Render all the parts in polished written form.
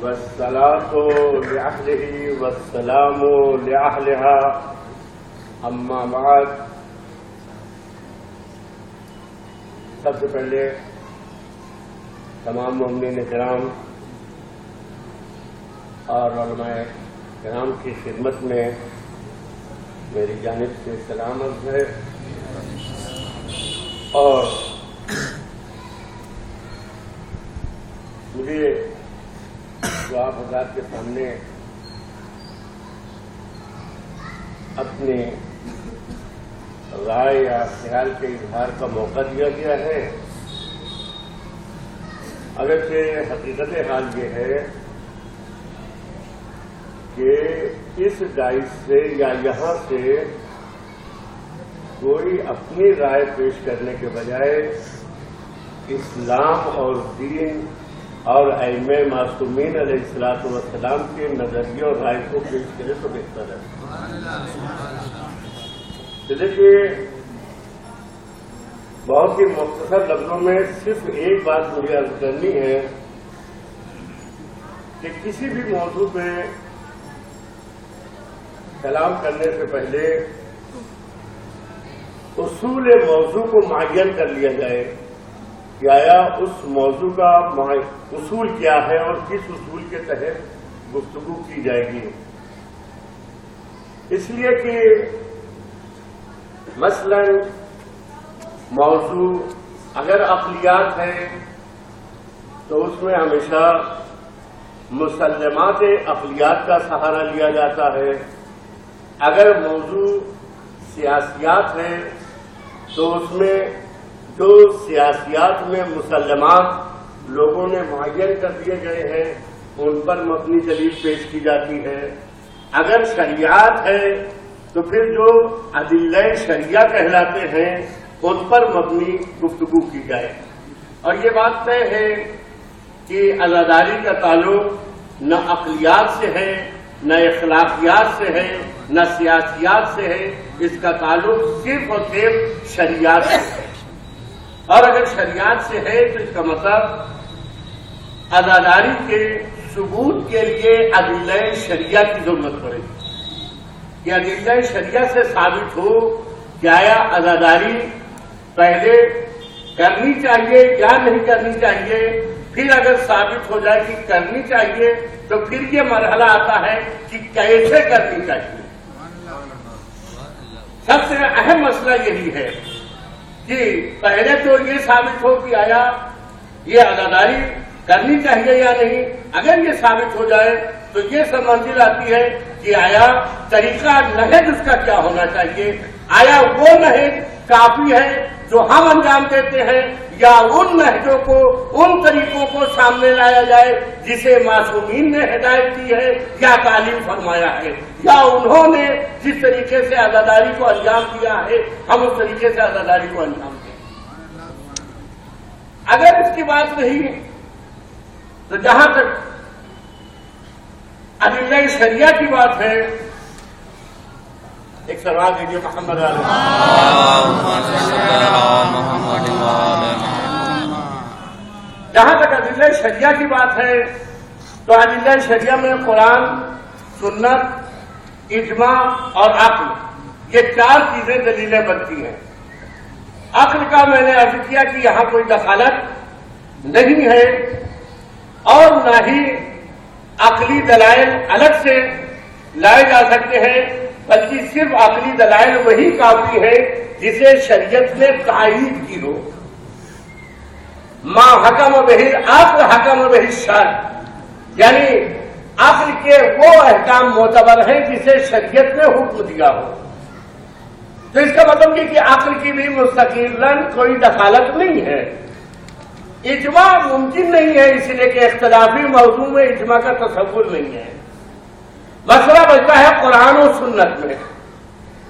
والصلاة لأهله والسلام لأهلها اما بعد. سب سے پہلے تمام مومنین کرام اور علماء کرام کی خدمت میں میری جانب سے سلام عرض ہے. اور مجھے جو آپ حضرات کے سامنے اپنی رائے یا خیال کے اظہار کا موقع دیا گیا ہے، اگرچہ حقیقت حال یہ ہے کہ اس ڈائس سے یا یہاں سے کوئی اپنی رائے پیش کرنے کے بجائے اسلام اور دین اور ائمہ معصومین علیہ الصلوۃ والسلام کے نظریے اور رائے کو پیش کرے تو بہتر ہے. دیکھیے، بہت ہی مختصر لفظوں میں صرف ایک بات مجھے عرض کرنی ہے کہ کسی بھی موضوع پہ کلام کرنے سے پہلے اصول موضوع کو معین کر لیا جائے کہ آیا اس موضوع کا اصول کیا ہے اور کس اصول کے تحت گفتگو کی جائے گی. اس لیے کہ مثلا موضوع اگر عقلیات ہے تو اس میں ہمیشہ مسلمات عقلیات کا سہارا لیا جاتا ہے. اگر موضوع سیاسیات ہے تو اس میں جو سیاسیات میں مسلمات لوگوں نے معین کر دیے گئے ہیں ان پر مبنی دلیل پیش کی جاتی ہے. اگر شریعت ہے تو پھر جو ادلہ شریعہ کہلاتے ہیں ان پر مبنی گفتگو کی جائے. اور یہ بات طے ہے کہ عزاداری کا تعلق نہ عقلیات سے ہے، نہ اخلاقیات سے ہے، نہ سیاسیات سے ہے. اس کا تعلق صرف اور صرف شریعت سے ہے. اور اگر شریعت سے ہے تو اس کا مطلب عزاداری کے ثبوت کے لیے ادلہ شریعہ کی ضرورت پڑے گی کہ ادلہ شریعہ سے ثابت ہو کہ آیا عزاداری پہلے کرنی چاہیے یا نہیں کرنی چاہیے. پھر اگر ثابت ہو جائے کہ کرنی چاہیے تو پھر یہ مرحلہ آتا ہے کہ کیسے کرنی چاہیے. سب سے اہم مسئلہ یہی ہے کہ پہلے تو یہ ثابت ہو کہ آیا یہ عزاداری کرنی چاہیے یا نہیں. اگر یہ ثابت ہو جائے تو یہ سب منزل آتی ہے کہ آیا طریقہ نہج اس کا کیا ہونا چاہیے. آیا وہ نہج کافی ہے جو ہم انجام دیتے ہیں یا ان نہجوں کو، ان طریقوں کو سامنے لایا جائے جسے معصومین نے ہدایت کی ہے یا تعلیم فرمایا ہے، یا انہوں نے جس طریقے سے عزاداری کو انجام دیا ہے ہم اس طریقے سے عزاداری کو انجام دیں. اگر اس کی بات نہیں تو جہاں تک ادلہ شریعہ کی بات ہے، ایک سوال دیجیے محمد جہاں تک ادلہ شریعہ کی بات ہے تو ادلہ شریعہ میں قرآن، سنت، اجماع اور عقل، یہ چار چیزیں دلیلیں بنتی ہیں. عقل کا میں نے عرض کیا کہ یہاں کوئی دخالت نہیں ہے اور نہ ہی عقلی دلائل الگ سے لائے جا سکتے ہیں، بلکہ صرف عقلی دلائل وہی کافی ہے جسے شریعت نے تائید کی ہو. ما حکم بہ العقل حکم بہ الشرع، یعنی عقل کے وہ احکام معتبر ہیں جسے شریعت نے حکم دیا ہو. تو اس کا مطلب یہ کہ عقل کی بھی مستقلاً کوئی دخالت نہیں ہے. اجماع ممکن نہیں ہے اس لیے کہ اختلافی موضوع میں اجماع کا تصور نہیں ہے. مسئلہ بچتا ہے قرآن و سنت میں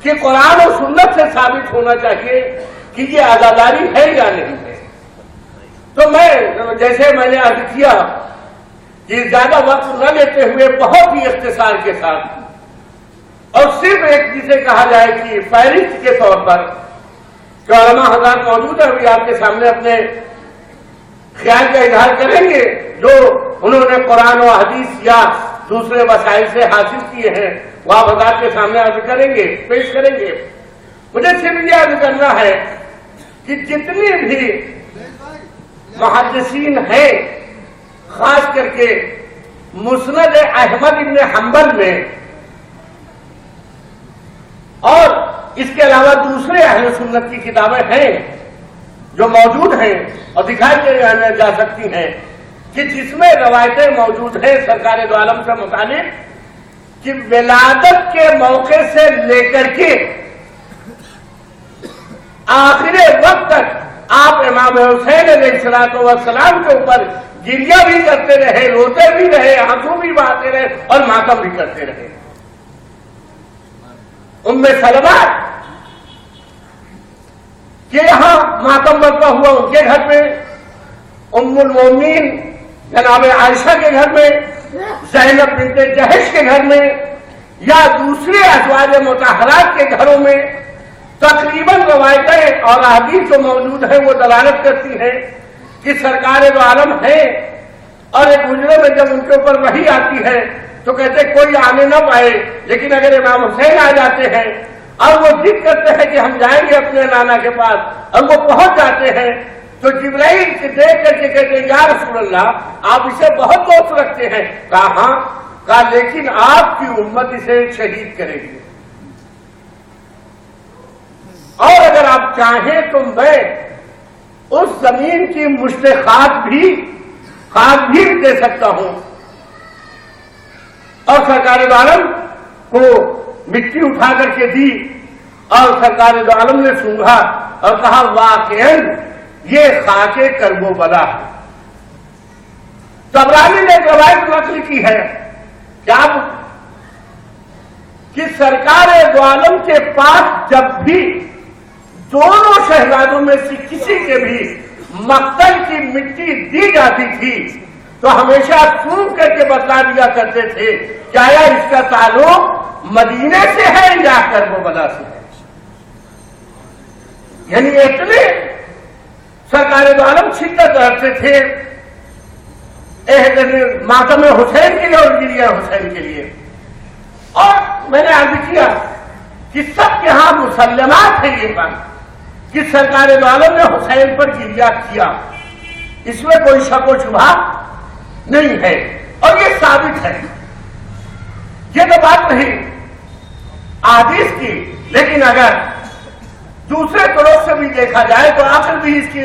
کہ قرآن و سنت سے ثابت ہونا چاہیے کہ یہ عزاداری ہے یا نہیں ہے. تو جیسے میں نے عرض کیا کہ زیادہ وقت نہ لیتے ہوئے بہت ہی اختصار کے ساتھ اور صرف ایک جسے کہا جائے کہ فہرست کے طور پر جو علماء حضرات موجود ہیں ابھی آپ کے سامنے اپنے خیال کا اظہار کریں گے جو انہوں نے قرآن و حدیث یا دوسرے وسائل سے حاصل کیے ہیں وہ آپ حضرات کے سامنے عرض کریں گے، پیش کریں گے۔ مجھے صرف یہ عرض کرنا ہے کہ جتنی بھی محدثین ہیں، خاص کر کے مسند احمد ابن حنبل میں اور اس کے علاوہ دوسرے اہل سنت کی کتابیں ہیں جو موجود ہیں اور دکھائی جا سکتی ہیں کہ جس میں روایتیں موجود ہیں سرکار دو عالم سے متعلق کہ ولادت کے موقع سے لے کر کے آخر وقت تک آپ امام حسین علیہ السلام کے اوپر گریہ بھی کرتے رہے، روتے بھی رہے، آنسو بھی بہاتے رہے اور ماتم بھی کرتے رہے۔ ام سلمہ کہ یہاں ماتم برپا ہوا ان کے گھر میں، ام المومنین جناب عائشہ کے گھر میں، زینب بنت جہش کے گھر میں یا دوسرے ازواج مطہرات کے گھروں میں تقریباً روایتیں اور احادیث جو موجود ہیں وہ دلالت کرتی ہیں کہ سرکار دو عالم ہیں اور ایک حجرے میں جب ان کے اوپر وحی آتی ہے تو کہتے کوئی آنے نہ پائے، لیکن اگر امام حسین آ جاتے ہیں اور وہ ضد کرتے ہیں کہ ہم جائیں گے اپنے نانا کے پاس اور وہ پہنچ جاتے ہیں تو جبرائیل سے دیکھ کر کے کہتے ہیں یا رسول اللہ آپ اسے بہت دوست رکھتے ہیں؟ کہا ہاں، کہا لیکن آپ کی امت اسے شہید کرے گی اور اگر آپ چاہیں تو میں اس زمین کی مشت خاک بھی دے سکتا ہوں۔ اور سرکار دو عالم کو مٹی اٹھا کر کے دی اور سرکار دو عالم نے سونگھا اور کہا واقعاً یہ خاک کرب و بلا ہے۔ طبرانی نے ایک روایت نقل کی ہے کہ سرکار دو عالم کے پاس جب بھی دونوں شہزادوں میں سے کسی کے بھی مقتل کی مٹی دی جاتی تھی تو ہمیشہ سون کر کے بتلا دیا کرتے تھے کیا اس کا تعلق مدینے سے ہے یا کرب و بلا سے ہے۔ یعنی اتنے سرکار دو عالم شدت رکھتے تھے ماتم حسین کے لیے اور گریہ حسین کے لیے۔ اور میں نے عرض کیا کہ سب کے ہاں مسلمات ہے یہ بات کہ سرکار دو عالم نے حسین پر گریہ کیا، اس میں کوئی شک و شبہ نہیں ہے اور یہ ثابت ہے، یہ تو بات نہیں احادیث کی، لیکن اگر دوسرے طرف سے بھی دیکھا جائے تو عقل بھی اس کی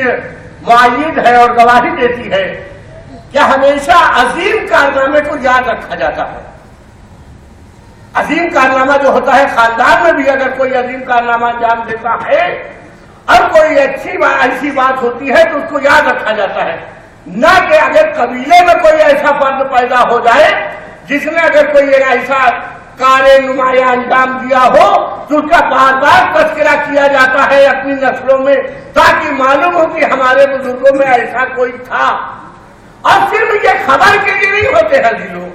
معید ہے اور گواہی دیتی ہے کہ ہمیشہ عظیم کارنامے کو یاد رکھا جاتا ہے۔ عظیم کارنامہ جو ہوتا ہے خاندان میں بھی اگر کوئی عظیم کارنامہ انجام دیتا ہے اور کوئی ایسی بات ہوتی ہے تو اس کو یاد رکھا جاتا ہے، نہ کہ اگر قبیلے میں کوئی ایسا فرد پیدا ہو جائے جس نے اگر کوئی ایسا کار نمایاں انجام دیا ہو تو اس کا بار بار تذکرہ کیا جاتا ہے اپنی نسلوں میں تاکہ معلوم ہو کہ ہمارے بزرگوں میں ایسا کوئی تھا۔ اور صرف یہ خبر کے لیے نہیں ہوتے ہیں لوگ،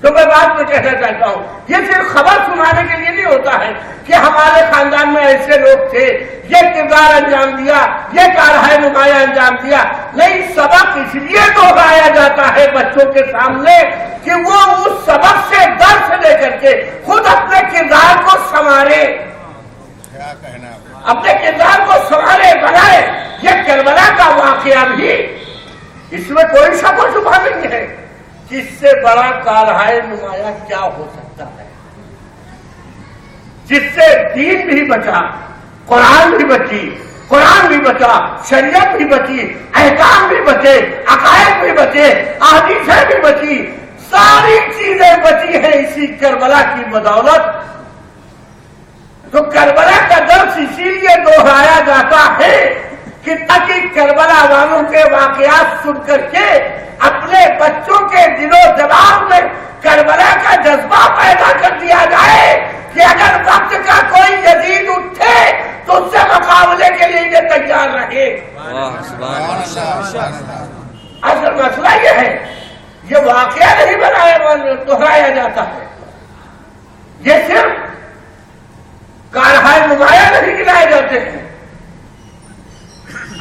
تو میں بات میں کہنا چاہتا ہوں یہ صرف خبر سنانے کے لیے نہیں ہوتا ہے کہ ہمارے خاندان میں ایسے لوگ تھے، یہ کردار انجام دیا، یہ کارہائے نمایاں انجام دیا، نہیں سبق اس لیے دہرایا جاتا ہے بچوں کے سامنے کہ وہ اس سبق سے درس لے کر کے خود اپنے کردار کو سنوارے، اپنے کردار کو سنوارے بنائے۔ یہ کربلا کا واقعہ بھی اس میں کوئی شک و شبہ نہیں ہے، اس سے بڑا کارہائے نمایاں کیا ہو سکتا ہے جس سے دین بھی بچا، قرآن بھی بچا، شریعت بھی بچی، احکام بھی بچے، عقائد بھی بچے، احادیثیں بھی بچی، ساری چیزیں بچی ہیں اسی کربلا کی بدولت۔ تو کربلا کا درس اسی لیے دہرایا جاتا ہے کہ تاکہ کربلا والوں کے واقعات سن کر کے اپنے بچوں کے دل و دماغ میں کربلا کا جذبہ پیدا کر دیا جائے کہ اگر وقت کا کوئی یزید اٹھے تو اس سے مقابلے کے لیے یہ تیار رہے۔ اصل مسئلہ یہ ہے، یہ واقعہ نہیں دہرایا جاتا ہے، یہ صرف کارہائے نمایاں نہیں گنائے جاتے ہیں۔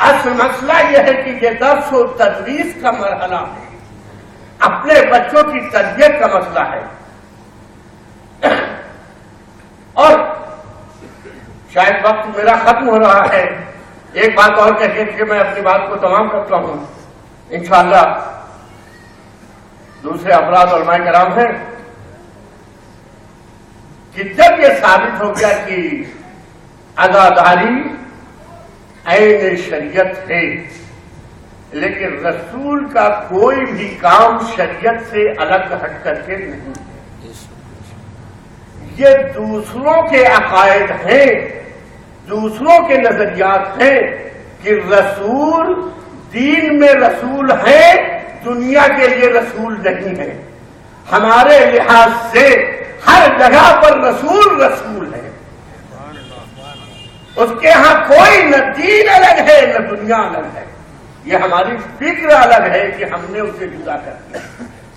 اصل مسئلہ یہ ہے کہ یہ درس و تدریس کا مرحلہ ہے، اپنے اپنے بچوں کی تربیت کا مسئلہ ہے. اور شاید وقت میرا ختم ہو رہا ہے. ایک بات اور کہہ کے میں اپنی بات کو تمام کرتا ہوں. انشاءاللہ دوسرے افراد علماء کرام ہیں کہ جب یہ ثابت ہو گیا کہ عزاداری عین شریعت ہے، لیکن رسول کا کوئی بھی کام شریعت سے الگ ہٹ کر کے نہیں ہے. یہ دوسروں کے عقائد ہیں، دوسروں کے نظریات ہیں کہ رسول دین میں رسول ہے، دنیا کے لیے رسول نہیں ہے. ہمارے لحاظ سے ہر جگہ پر رسول رسول ہے. اس کے ہاں کوئی نہ دین الگ ہے نہ دنیا الگ ہے. یہ ہماری فکر الگ ہے کہ ہم نے اسے جدا کر دیا.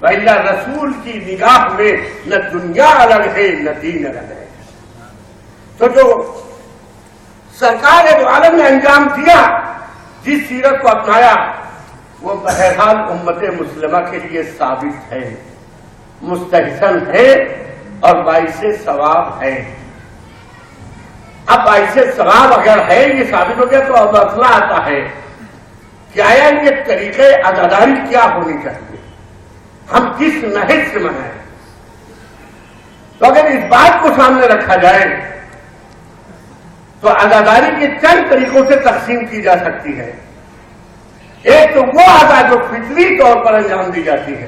وإلا رسول کی نگاہ میں نہ دنیا الگ ہے نہ دین الگ ہے. تو جو سرکار دو عالم نے انجام دیا، جس سیرت کو اپنایا، وہ بہرحال امت مسلمہ کے لیے ثابت ہے، مستحسن ہے اور باعث ثواب ہے. اب باعث ثواب اگر ہے، یہ ثابت ہو گیا، تو اب مسئلہ آتا ہے کہ آیا یہ طریقے عزاداری کیا ہونی چاہیے، ہم کس نہج سے منائیں. تو اگر اس بات کو سامنے رکھا جائے تو عزاداری کے چند طریقوں سے تقسیم کی جا سکتی ہے. ایک تو وہ عزا جو فطری طور پر انجام دی جاتی ہے،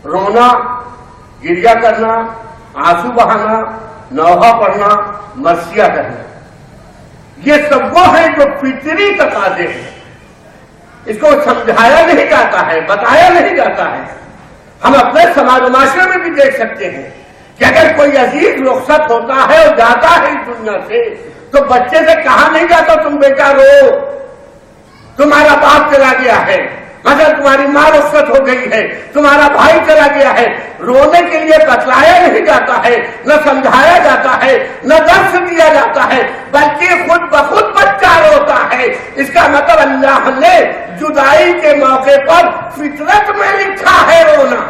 رونا، گریہ کرنا، آنسو بہانا، نوحہ پڑھنا، مرثیہ کرنا، یہ سب وہ ہیں جو فطری تقاضے ہیں. اس کو سمجھایا نہیں جاتا ہے، بتایا نہیں جاتا ہے. ہم اپنے سماج و معاشرے میں بھی دیکھ سکتے ہیں کہ اگر کوئی عزیز رخصت ہوتا ہے اور جاتا ہے اس دنیا سے، تو بچے سے کہا نہیں جاتا تم بیٹا رو، تمہارا باپ چلا گیا ہے، مگر تمہاری ماں رخصت ہو گئی ہے، تمہارا بھائی چلا گیا ہے. رونے کے لیے بتلایا نہیں جاتا ہے، نہ سمجھایا جاتا ہے، نہ درس دیا جاتا ہے، بلکہ خود بخود بچہ روتا ہے. اس کا مطلب اللہ نے جدائی کے موقع پر فطرت میں لکھا ہے رونا،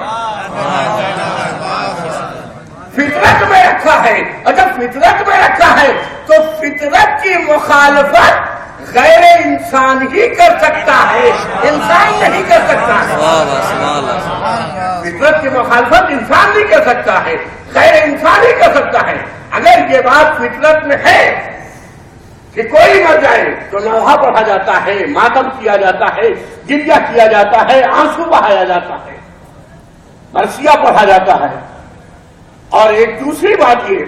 فطرت میں رکھا ہے. اور جب فطرت میں رکھا ہے تو فطرت کی مخالفت غیر انسان ہی کر سکتا ہے، انسان نہیں کر سکتا ہے. فطرت کی مخالفت انسان نہیں کر سکتا ہے، غیر انسان ہی کر سکتا ہے. اگر یہ بات فطرت میں ہے کہ کوئی مر جائے تو نوحہ پڑھا جاتا ہے، ماتم کیا جاتا ہے، گریہ کیا جاتا ہے، آنسو بہایا جاتا ہے، مرثیہ پڑھا جاتا ہے. اور ایک دوسری بات یہ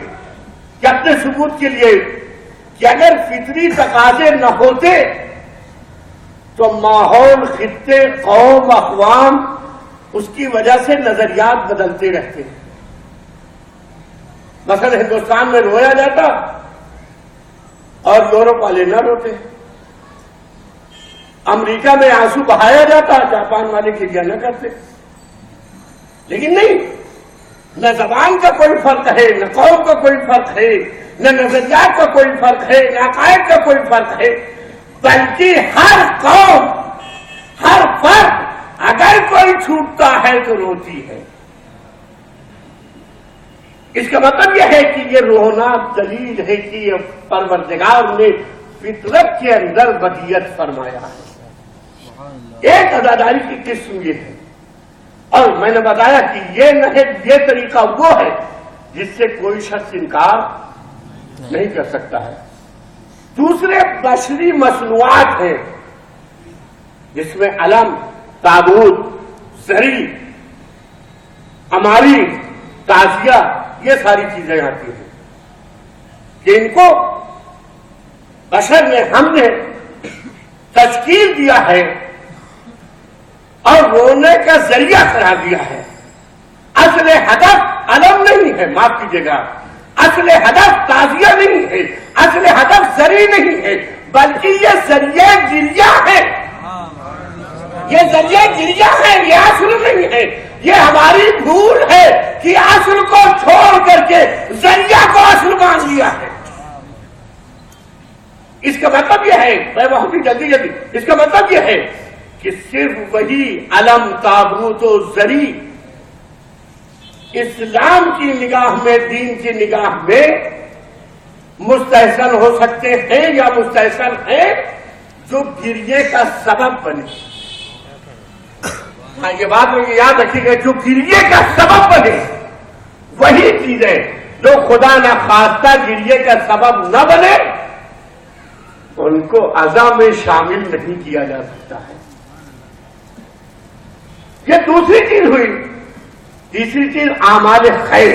کہ اپنے ثبوت کے لیے کہ اگر فطری تقاضے نہ ہوتے تو ماحول، خطے، قوم، اقوام اس کی وجہ سے نظریات بدلتے رہتے ہیں. مثلا ہندوستان میں رویا جاتا اور یورپ والے نہ روتے، امریکہ میں آنسو بہایا جاتا، جاپان والے گریہ نہ کرتے. لیکن نہیں، نہ زبان کا کوئی فرق ہے، نہ قوم کا کوئی فرق ہے، نہ نظریات کا کوئی فرق ہے، نہ عقائد کا کوئی فرق ہے، بلکہ ہر قوم، ہر فرد اگر کوئی چھوٹتا ہے تو روتی ہے. اس کا مطلب یہ ہے کہ یہ رونا دلیل ہے کہ یہ پروردگار نے فطرت کے اندر بدیت فرمایا ہے. ایک عزاداری کی قسم یہ ہے، اور میں نے بتایا کہ یہ نہج، یہ طریقہ وہ ہے جس سے کوئی شخص انکار نہیں کر سکتا ہے. دوسرے بشری مصنوعات ہیں جس میں علم، تابوت، زری، ہماری تعزیہ، یہ ساری چیزیں آتی ہیں کہ ان کو بشر نے، ہم نے تشکیل دیا ہے اور رونے کا ذریعہ قرار دیا ہے. اصل ہدف علم نہیں ہے، معاف کیجیے گا، اصل ہدف تعزیہ نہیں ہے، اصل ہدف زری نہیں ہے، بلکہ یہ ذریعہ گریہ ہے. یہ ذریعہ گریہ ہے، یہ اصل نہیں ہے. یہ ہماری بھول ہے کہ اصل کو چھوڑ کر کے ذریعہ کو اصل مان لیا ہے. اس کا مطلب یہ ہے، میں بہت ہی جلدی اس کا مطلب یہ ہے کہ صرف وہی علم، تابوت و زری اسلام کی نگاہ میں، دین کی نگاہ میں مستحسن ہو سکتے ہیں یا مستحسن ہیں جو گریے کا سبب بنے. ہاں یہ بات مجھے یاد رکھیے گا، جو گریے کا سبب بنے وہی چیزیں جو خدا نہ خواستہ گریے کا سبب نہ بنے ان کو عزا میں شامل نہیں کیا جا سکتا ہے. یہ دوسری چیز ہوئی. تیسری چیز اعمال خیر،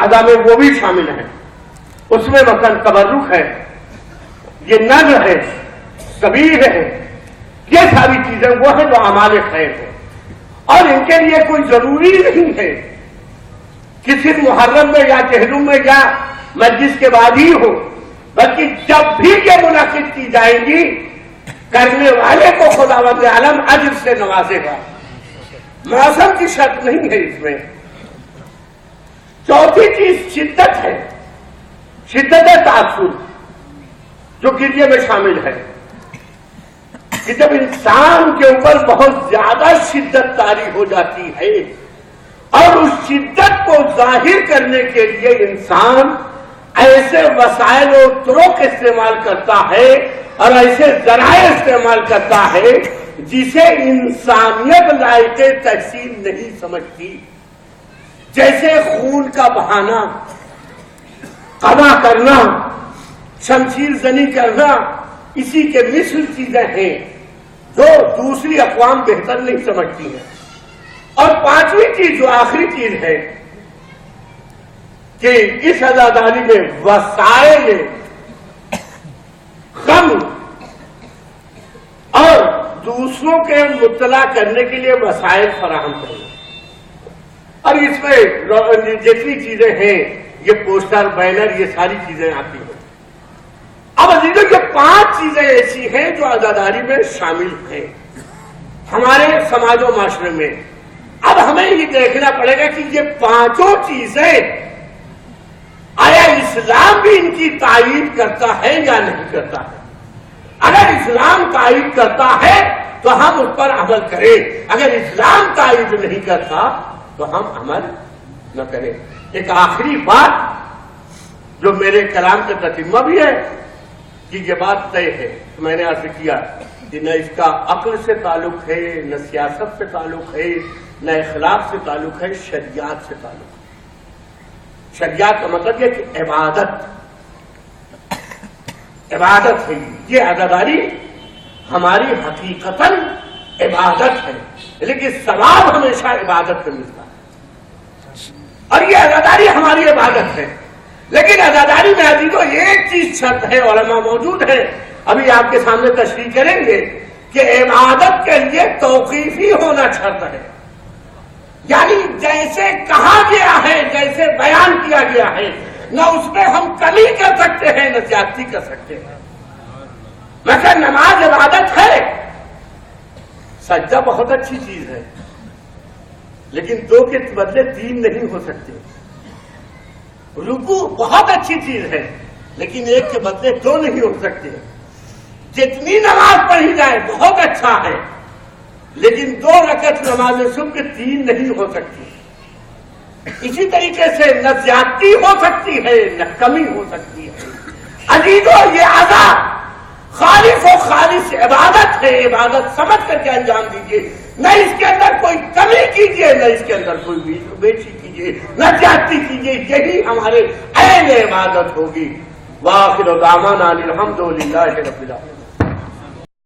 عزا میں وہ بھی شامل ہے. اس میں مثلا تبرک ہے، یہ نذر ہے، کبیر ہے، یہ ساری چیزیں وہ ہیں جو اعمال خیر ہیں. اور ان کے لیے کوئی ضروری نہیں ہے کہ صرف محرم میں یا چہلم میں یا مسجد کے بعد ہی ہو، بلکہ جب بھی یہ منعقد کی جائیں گی کرنے والے کو خداوند عالم اجر سے نوازے گا. موسم کی شرط نہیں ہے اس میں. چوتھی چیز شدت ہے، شدت تاثر جو گریے میں شامل ہے کہ جب انسان کے اوپر بہت زیادہ شدت طاری ہو جاتی ہے اور اس شدت کو ظاہر کرنے کے لیے انسان ایسے وسائل و طرق استعمال کرتا ہے اور ایسے ذرائع استعمال کرتا ہے جسے انسانیت لائق تحسین نہیں سمجھتی، جیسے خون کا بہانا، قضا کرنا، شمشیر زنی کرنا، اسی کے مثل چیزیں ہیں جو دوسری اقوام بہتر نہیں سمجھتی ہیں. اور پانچویں چیز جو آخری چیز ہے کہ اس عزاداری میں وسائل غم اور دوسروں کے مطلع کرنے کے لیے وسائل فراہم کرنا. اور اس میں جتنی چیزیں ہیں یہ پوسٹر، بینر، یہ ساری چیزیں آتی ہیں. اب عزیزو یہ 5 چیزیں ایسی ہیں جو عزاداری میں شامل ہیں ہمارے سماج و معاشرے میں. اب ہمیں یہ دیکھنا پڑے گا کہ یہ 5 چیزیں آیا اسلام بھی ان کی تائید کرتا ہے یا نہیں کرتا ہے. اگر اسلام تائید کرتا ہے تو ہم اس پر عمل کریں، اگر اسلام تائید نہیں کرتا تو ہم عمل نہ کریں. ایک آخری بات جو میرے کلام کا تتمہ بھی ہے کہ یہ بات طے ہے، میں نے عرض کیا کہ نہ اس کا عقل سے تعلق ہے، نہ سیاست سے تعلق ہے، نہ اخلاق سے تعلق ہے، شریعت سے تعلق ہے. شریعت کا مطلب یہ کہ عبادت ہے. یہ عزاداری ہماری حقیقتاً عبادت ہے، لیکن ثواب ہمیشہ عبادت میں ملتا ہے اور یہ عزاداری ہماری عبادت ہے. لیکن عزاداری میں عزیزو ایک چیز شرط ہے، علماء موجود ہیں ابھی آپ کے سامنے تشریح کریں گے کہ عبادت کے لیے توقیفی ہونا شرط ہے. یعنی جیسے کہا گیا ہے، جیسے بیان کیا گیا ہے، نہ اس میں ہم کمی کر سکتے ہیں نہ زیادتی کر سکتے ہیں. مثلا نماز عبادت ہے، سجدہ بہت اچھی چیز ہے، لیکن 2 کے بدلے 3 نہیں ہو سکتے. رکوع بہت اچھی چیز ہے، لیکن 1 کے بدلے 2 نہیں ہو سکتے. جتنی نماز پڑھی جائے بہت اچھا ہے، لیکن 2 رکعت نماز صبح 3 نہیں ہو سکتی. اسی طریقے سے نہ زیادتی ہو سکتی ہے نہ کمی ہو سکتی ہے. عزیزو یہ عزا خالص و خالص عبادت ہے، عبادت سمجھ کر کے انجام دیجیے. نہ اس کے اندر کوئی کمی کیجیے، نہ اس کے اندر کوئی بیچی کیجیے، نہ زیادتی کیجیے. یہی ہمارے عین عبادت ہوگی. وآخر دعوانا الحمدللہ رب العالمین.